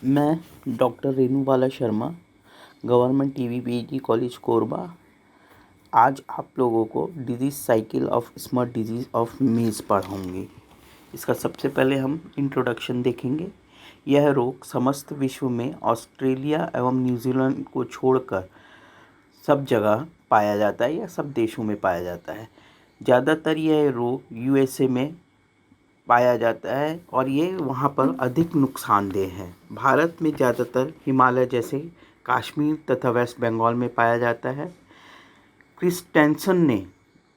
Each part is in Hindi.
मैं doctor Renubala Sharma, government TV college Korba, आज आप लोगों को disease cycle of smut disease of मेज़ पढ़ाऊँगी। इसका सबसे पहले हम इंट्रोडक्शन देखेंगे। यह रोग समस्त विश्व में ऑस्ट्रेलिया एवं न्यूजीलैंड को छोड़कर सब जगह पाया जाता है या सब देशों में पाया जाता है। ज़्यादातर यह रोग यूएसए में पाया जाता है और ये वहाँ पर अधिक नुकसानदेह है। भारत में ज़्यादातर हिमालय जैसे कश्मीर तथा वेस्ट बंगाल में पाया जाता है। क्रिस्टेंसन ने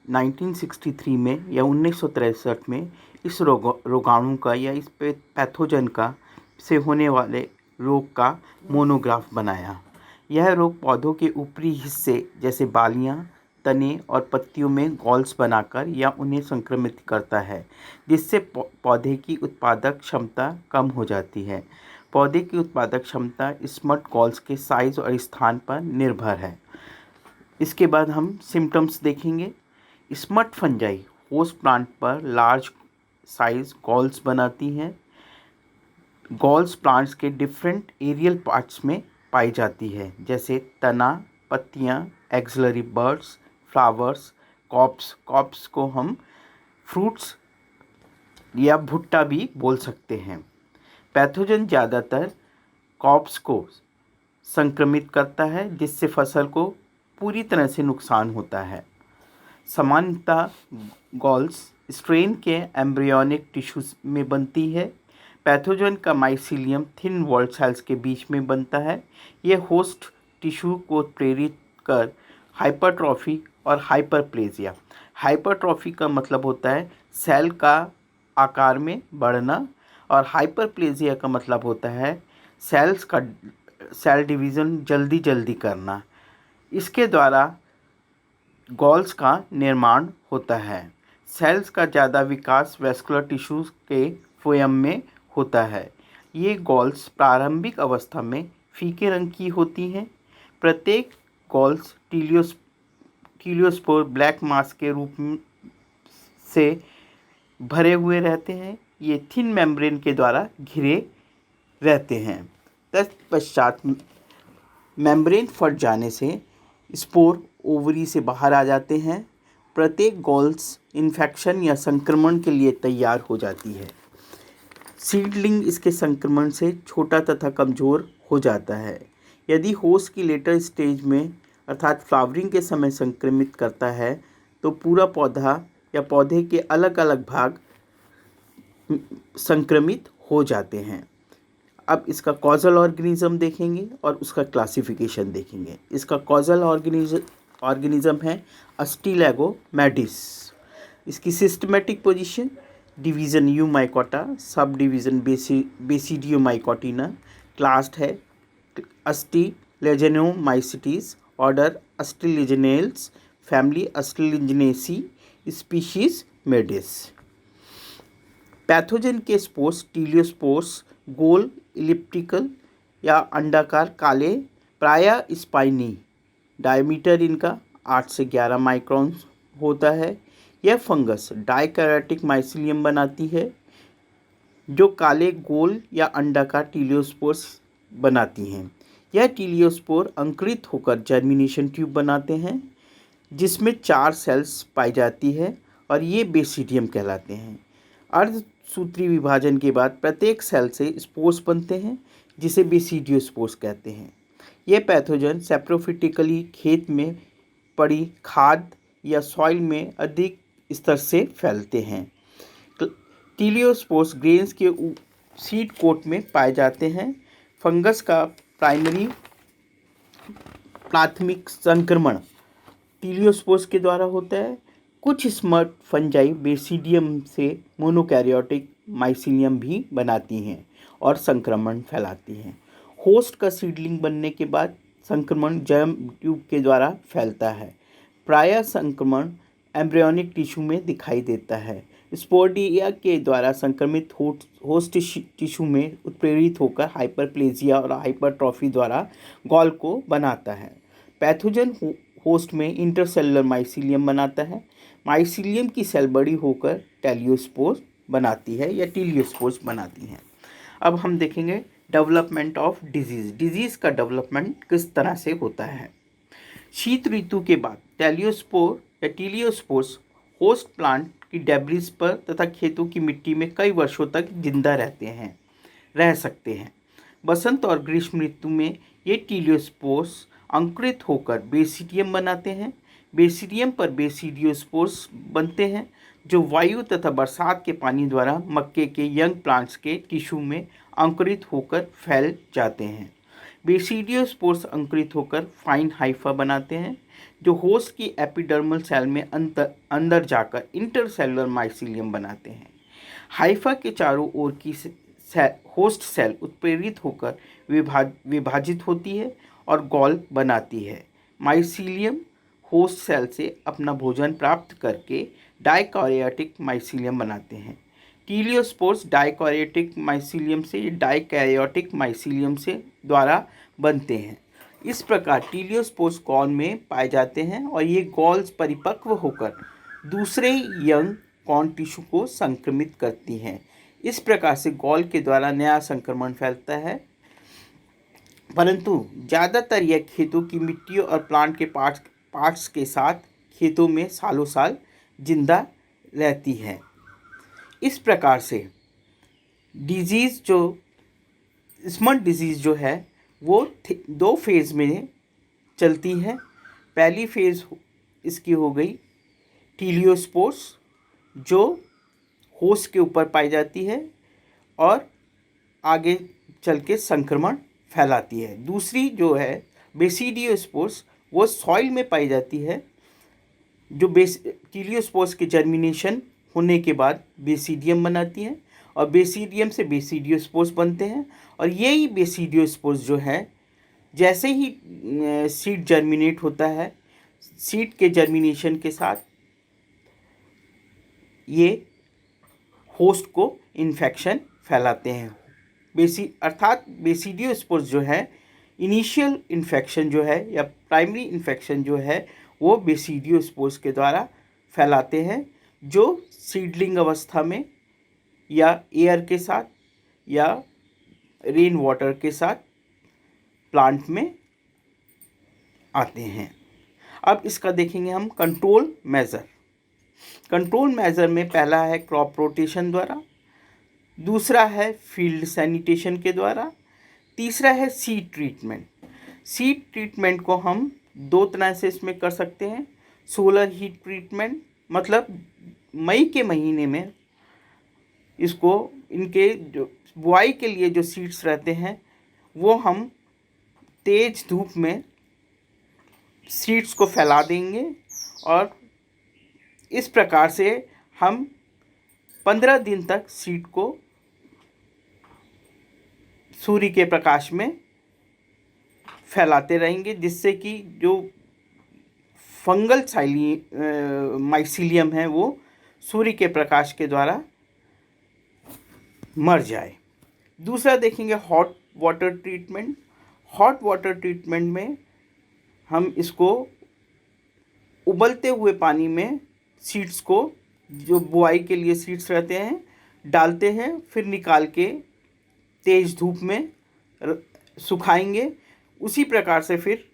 1963 में या 1963 में इस रोगाणु का या इस पैथोजन का से होने वाले रोग का मोनोग्राफ बनाया। यह रोग पौधों के ऊपरी हिस्से जैसे बालियाँ, तने और पत्तियों में गॉल्स बनाकर या उन्हें संक्रमित करता है, जिससे पौधे की उत्पादक क्षमता कम हो जाती है। पौधे की उत्पादक क्षमता स्मट गॉल्स के साइज और स्थान पर निर्भर है। इसके बाद हम सिम्टम्स देखेंगे। स्मट फंजाई होस्ट प्लांट पर लार्ज साइज गॉल्स बनाती हैं। गॉल्स प्लांट्स के डिफरेंट एरियल पार्ट्स में पाई जाती है, जैसे तना, पत्तियां, एक्सिलरी बर्ड्स, फ्लावर्स, कॉप्स को हम फ्रूट्स या भुट्टा भी बोल सकते हैं। पैथोजन ज़्यादातर कॉप्स को संक्रमित करता है, जिससे फसल को पूरी तरह से नुकसान होता है। सामान्यतः गॉल्स स्ट्रेन के एम्ब्रियोनिक टिश्यूज में बनती है। पैथोजन का माइसीलियम थिन वॉल्ड सेल्स के बीच में बनता है। यह होस्ट टिश्यू को प्रेरित कर हाइपरट्रॉफी और हाइपरप्लेजिया। हाइपरट्रॉफी का मतलब होता है सेल का आकार में बढ़ना, और हाइपरप्लेजिया का मतलब होता है सेल डिवीज़न जल्दी करना। इसके द्वारा गॉल्स का निर्माण होता है। सेल्स का ज़्यादा विकास वेस्कुलर टिश्यूज़ के फ्लोएम में होता है। ये गॉल्स प्रारंभिक अवस्था में फीके रंग की होती हैं। प्रत्येक गॉल्स टीलियोस्पोर ब्लैक मास के रूप से भरे हुए रहते हैं। ये थिन मेम्ब्रेन के द्वारा घिरे रहते हैं। तत्पश्चात मेम्ब्रेन फट जाने से स्पोर ओवरी से बाहर आ जाते हैं। प्रत्येक गॉल्स इन्फेक्शन या संक्रमण के लिए तैयार हो जाती है। सीडलिंग इसके संक्रमण से छोटा तथा कमज़ोर हो जाता है। यदि होस्ट की लेटर स्टेज में अर्थात फ्लावरिंग के समय संक्रमित करता है तो पूरा पौधा या पौधे के अलग अलग भाग संक्रमित हो जाते हैं। अब इसका कॉजल ऑर्गेनिज्म देखेंगे और उसका क्लासिफिकेशन देखेंगे। इसका कॉजल ऑर्गेनिज्म है अस्टिलैगोमैटिस। इसकी systematic position division यूमाइकोटा, sub division बेसिडियोमाइकोटिना। Classed है अस्टिलेजेनोमाइसिटीज, ऑर्डर अस्टिलेजेनेल्स, फैमिली अस्टिलेजेनेसी, स्पीशीज मेडिस। पैथोजन के स्पोर्स टीलियोस्पोर्स गोल, इलिप्टिकल या अंडाकार काले, प्रायः स्पाइनी। डायमीटर इनका 8 से 11 माइक्रोन होता है। यह फंगस डाइकैरियोटिक माइसीलियम बनाती है, जो काले गोल या अंडाकार टीलियोस्पोर्स बनाती हैं। यह टीलियोस्पोर अंकुरित होकर जर्मिनेशन ट्यूब बनाते हैं, जिसमें 4 सेल्स पाई जाती है और ये बेसिडियम कहलाते हैं। अर्धसूत्री विभाजन के बाद प्रत्येक सेल से स्पोर्स बनते हैं, जिसे बेसिडियोस्पोर्स कहते हैं। ये पैथोजन सेप्रोफिटिकली खेत में पड़ी खाद या सॉइल में अधिक स्तर से फैलते हैं। टीलियोस्पोर्स ग्रेन्स के सीड कोट में पाए जाते हैं। फंगस का प्राथमिक संक्रमण टीलियोस्पोर्स के द्वारा होता है। कुछ स्मट फंजाई बेसिडियम से मोनोकैरियोटिक माइसीलियम भी बनाती हैं और संक्रमण फैलाती हैं। होस्ट का सीडलिंग बनने के बाद संक्रमण जर्म ट्यूब के द्वारा फैलता है। प्रायः संक्रमण एम्ब्रियोनिक टिश्यू में दिखाई देता है। स्पोरिडिया के द्वारा संक्रमित होस्ट टिश्यू में उत्प्रेरित होकर हाइपरप्लेजिया और हाइपरट्रॉफी द्वारा गॉल को बनाता है। पैथोजन होस्ट में इंटरसेलुलर माइसीलियम बनाता है। माइसीलियम की सेल बड़ी होकर टेलियोस्पोर्स बनाती है या टीलियोस्पोर्स बनाती हैं। अब हम देखेंगे डेवलपमेंट ऑफ डिजीज़ का डेवलपमेंट किस तरह से होता है। शीत ऋतु के बाद टेलियोस्पोर या टीलियोस्पोर्स होस्ट प्लांट की डेब्रिस पर तथा खेतों की मिट्टी में कई वर्षों तक जिंदा रह सकते हैं। बसंत और ग्रीष्म ऋतु में ये टीलियोस्पोर्स अंकुरित होकर बेसिडियम बनाते हैं। बेसिडियम पर बेसिडियोस्पोर्स बनते हैं जो वायु तथा बरसात के पानी द्वारा मक्के के यंग प्लांट्स के टिश्यू में अंकुरित होकर फैल जाते हैं। बेसिडियोस्पोर्स अंकुरित होकर फाइन हाइफा बनाते हैं जो होस्ट की एपिडर्मल सेल में अंदर जाकर इंटरसेलुलर माइसीलियम बनाते हैं। हाइफा के चारों ओर की होस्ट सेल उत्प्रेरित होकर विभाजित होती है और गॉल बनाती है। माइसीलियम होस्ट सेल से अपना भोजन प्राप्त करके डाइकैरियोटिक माइसीलियम बनाते हैं। टीलियोस्पोर्स डाइकैरियोटिक माइसीलियम से डाइकैरियोटिक माइसीलियम से द्वारा बनते हैं। इस प्रकार टीलियोस्पोर्स गॉल में पाए जाते हैं और ये गॉल्स परिपक्व होकर दूसरे यंग कॉर्न टिश्यू को संक्रमित करती हैं। इस प्रकार से गॉल के द्वारा नया संक्रमण फैलता है, परंतु ज़्यादातर यह खेतों की मिट्टी और प्लांट के पार्ट्स के साथ खेतों में सालों साल जिंदा रहती है। इस प्रकार से डिजीज़ जो स्मट डिजीज़ जो है वो 2 फेज़ में चलती है। पहली फेज़ इसकी हो गई टीलियोस्पोर्स जो होस्ट के ऊपर पाई जाती है और आगे चल के संक्रमण फैलाती है। दूसरी जो है बेसिडियोस्पोर्स वो सॉइल में पाई जाती है जो टीलियोस्पोर्स के जर्मिनेशन होने के बाद बेसिडियम बनाती है और बेसिडियम से बेसिडियोस्पोर्स बनते हैं और यही बेसिडियोस्पोर्स जो है जैसे ही सीड जर्मिनेट होता है, सीड के जर्मिनेशन के साथ ये होस्ट को इन्फेक्शन फैलाते हैं। अर्थात बेसिडियोस्पोर्स जो है इनिशियल इन्फेक्शन जो है या प्राइमरी इन्फेक्शन जो है वो बेसिडियोस्पोर्स के द्वारा फैलाते हैं जो सीडलिंग अवस्था में या एयर के साथ या रेन वाटर के साथ प्लांट में आते हैं। अब इसका देखेंगे हम कंट्रोल मेज़र। कंट्रोल मेज़र में पहला है क्रॉप रोटेशन द्वारा, दूसरा है फील्ड सैनिटेशन के द्वारा, तीसरा है सीड ट्रीटमेंट। सीड ट्रीटमेंट को हम 2 तरह से इसमें कर सकते हैं। सोलर हीट ट्रीटमेंट, मतलब मई के महीने में इसको इनके जो बुआई के लिए जो सीड्स रहते हैं वो हम तेज़ धूप में सीड्स को फैला देंगे और इस प्रकार से हम 15 दिन तक सीड को सूर्य के प्रकाश में फैलाते रहेंगे जिससे कि जो फंगल माइसीलियम है वो सूर्य के प्रकाश के द्वारा मर जाए। दूसरा देखेंगे hot water treatment. Hot water treatment में हम इसको उबलते हुए पानी में सीड्स को, जो बुआई के लिए सीड्स रहते हैं, डालते हैं, फिर निकाल के तेज़ धूप में सुखाएंगे। उसी प्रकार से फिर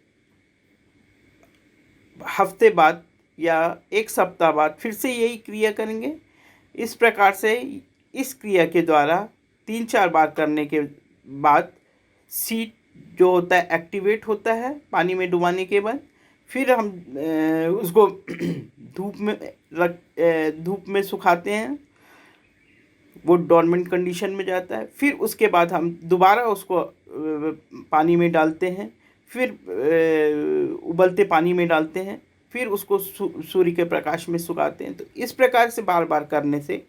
हफ्ते बाद या 1 सप्ताह बाद फिर से यही क्रिया करेंगे। इस प्रकार से इस क्रिया के द्वारा 3-4 बार करने के बाद सीड जो होता है एक्टिवेट होता है पानी में डुबाने के बाद। फिर हम उसको धूप में सुखाते हैं, वो डॉर्मेंट कंडीशन में जाता है। फिर उसके बाद हम दोबारा उसको पानी में डालते हैं, फिर उबलते पानी में डालते हैं, फिर उसको सूर्य के प्रकाश में सुखाते हैं। तो इस प्रकार से बार बार करने से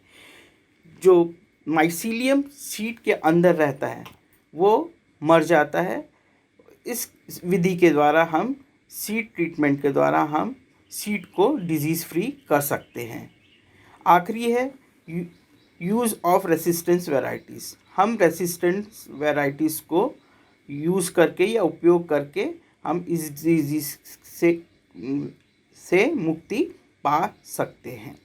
जो माइसीलियम सीड के अंदर रहता है वो मर जाता है। इस विधि के द्वारा हम सीड ट्रीटमेंट के द्वारा हम सीड को डिजीज़ फ्री कर सकते हैं। आखिरी है यूज़ ऑफ रेसिस्टेंस वैरायटीज़। हम रेसिस्टेंस वैरायटीज़ को यूज़ करके या उपयोग करके हम इस डिजीज़ से मुक्ति पा सकते हैं।